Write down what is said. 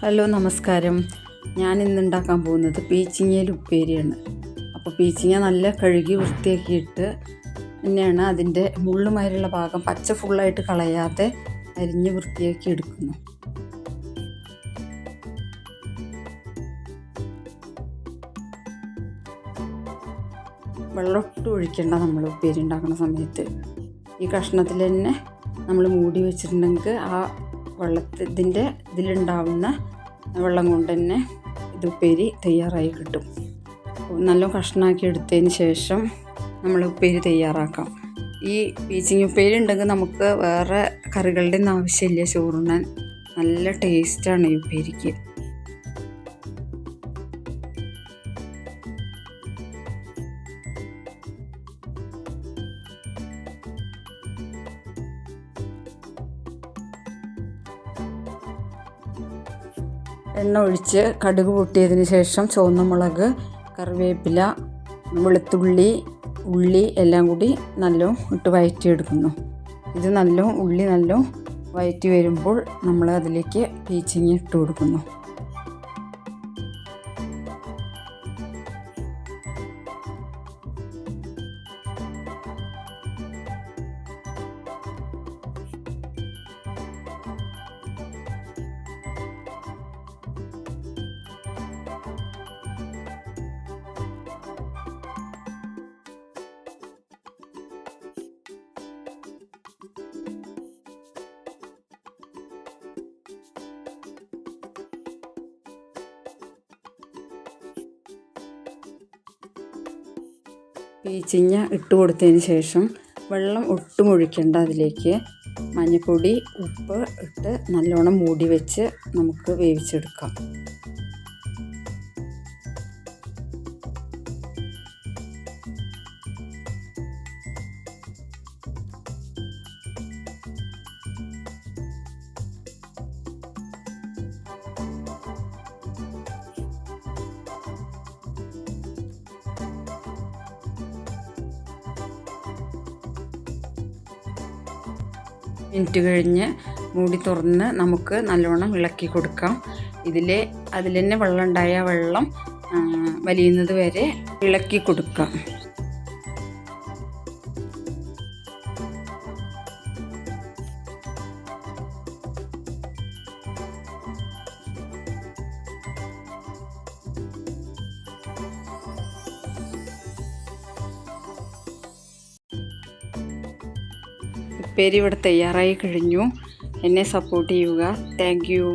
Hello നമസ്കാരം. ഞാൻ ഇന്ന് ഉണ്ടാക്കാൻ പോകുന്നത് പീച്ചിങ്ങയിൽ ഉപ്പേരിയാണ്. അപ്പോൾ പീച്ചിങ്ങ നല്ല കഴുകി വൃത്തിയാക്കിയിട്ട് തന്നെയാണ് അതിൻ്റെ മുള്ളുമാരുള്ള ഭാഗം പച്ച ഫുള്ളായിട്ട് കളയാതെ അരിഞ്ഞ് വൃത്തിയാക്കി എടുക്കുന്നു. വെള്ളമൊട്ട് ഒഴിക്കേണ്ട നമ്മൾ ഉപ്പേരി ഉണ്ടാക്കുന്ന സമയത്ത്. ഈ കഷ്ണത്തിൽ തന്നെ നമ്മൾ മൂടി വെച്ചിട്ടുണ്ടെങ്കിൽ ആ ഇതിലുണ്ടാവുന്ന വെള്ളം കൊണ്ട് തന്നെ ഇത് ഉപ്പേരി തയ്യാറായി കിട്ടും. നല്ല കഷ്ണമാക്കി എടുത്തതിന് ശേഷം നമ്മൾ ഉപ്പേരി തയ്യാറാക്കാം. ഈ പീച്ചിങ്ങ ഉപ്പേരി ഉണ്ടെങ്കിൽ നമുക്ക് വേറെ കറികളുടെ ഒന്നും ആവശ്യമില്ല. ചോറുണ്ണാൻ നല്ല ടേസ്റ്റാണ് ഈ ഉപ്പേരിക്ക്. എണ്ണ ഒഴിച്ച് കടുക് പൊട്ടിയതിന് ശേഷം ചുവന്ന മുളക്, കറിവേപ്പില, വെളുത്തുള്ളി, ഉള്ളി എല്ലാം കൂടി നല്ലോണം ഇട്ട് വഴറ്റിയെടുക്കുന്നു. ഇത് ഉള്ളി നല്ലോണം വഴറ്റി വരുമ്പോൾ നമ്മൾ അതിലേക്ക് പീച്ചിങ്ങ ഇട്ട് കൊടുക്കുന്നു. പീച്ചിങ്ങ ഇട്ട് കൊടുത്തതിന് ശേഷം വെള്ളം ഒട്ടും ഒഴിക്കേണ്ട. അതിലേക്ക് മഞ്ഞൾപ്പൊടി, ഉപ്പ് ഇട്ട് നല്ലോണം മൂടി വെച്ച് നമുക്ക് വേവിച്ചെടുക്കാം. മിനിറ്റ് കഴിഞ്ഞ് മൂടി തുറന്ന് നമുക്ക് നല്ലോണം ഇളക്കി കൊടുക്കാം. അതിൽ തന്നെ വെള്ളം ഉണ്ടായ വെള്ളം വലിയുന്നത് വരെ ഇളക്കി കൊടുക്കാം. ഉപ്പേരി ഇവിടെ തയ്യാറായി കഴിഞ്ഞു. എന്നെ സപ്പോർട്ട് ചെയ്യുക. Thank you.